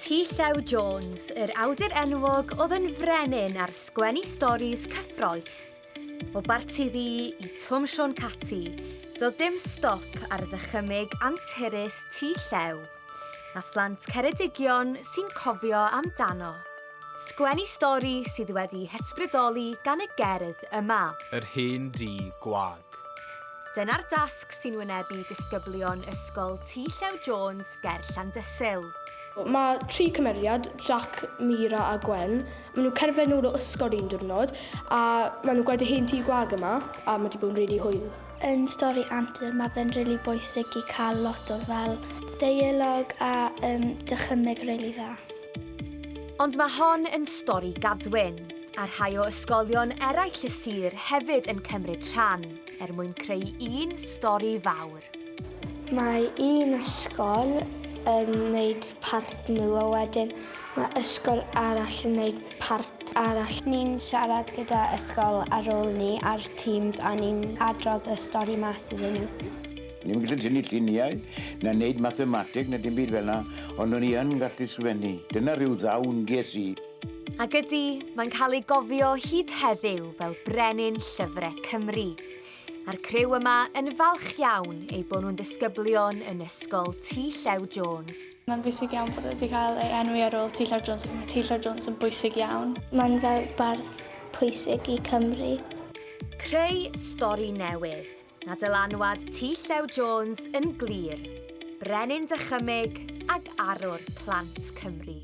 T. Llew Jones, yr awdur enwog oedd yn frenin ar sgwennu storis cyffroes. O Bartiddi i Twmsion Cati, doedd dim stop ar ddychymyg anturus T. Llew, a phlant Ceredigion sy'n cofio amdano. Sgwennu stori sydd wedi hysbrydoli gan y gerdd yma. Yr hen di gwag. Dyna'r dasg sy'n wynebu disgyblion ysgol T. Llew Jones ger Llandysul. Mae 3 cymeriad, Jack, Mira a Gwen. Maen nhw'n cerdded nôl o ysgol un diwrnod a maen nhw'n gweld y hen tŷ gwag yma a mae wedi bod yn rili hwyl. Yn stori antur mae fe'n rili bwysig i cael lot o fel deialog a dychymyg rili dda. Ond mae hon yn stori gadwyn, a rhai o ysgolion eraill y sir hefyd yn cymryd rhan mwyn creu un stori fawr. Mae un ysgol yn gwneud part nhw a wedyn mae ysgol arall yn gwneud part arall. Ni'n siarad gyda ysgol ar ôl ni ar Teams a ni'n adrodd y stori mas iddyn nhw. Ni'n gallu tynnu lluniau, na wneud mathematig, na dim byd fel yna, ond o'n i yn gallu sgwennu. Dyna rhyw ddawn ges i. Ac ydy, mae'n cael ei gofio hyd heddiw fel brenin llyfrau Cymru. A'r criw yma yn falch iawn eu bod nhw'n ddisgyblion yn ysgol T. Llew Jones. Mae'n bwysig iawn bod wedi cael ei enwi ar ôl T. Llew Jones. Mae T. Llew Jones yn bwysig iawn. Mae'n fel bardd pwysig i Cymru. Creu stori newydd. Na dylanwad T. Llew Jones yn glir. Brenin dychymyg ag arwr plant Cymru.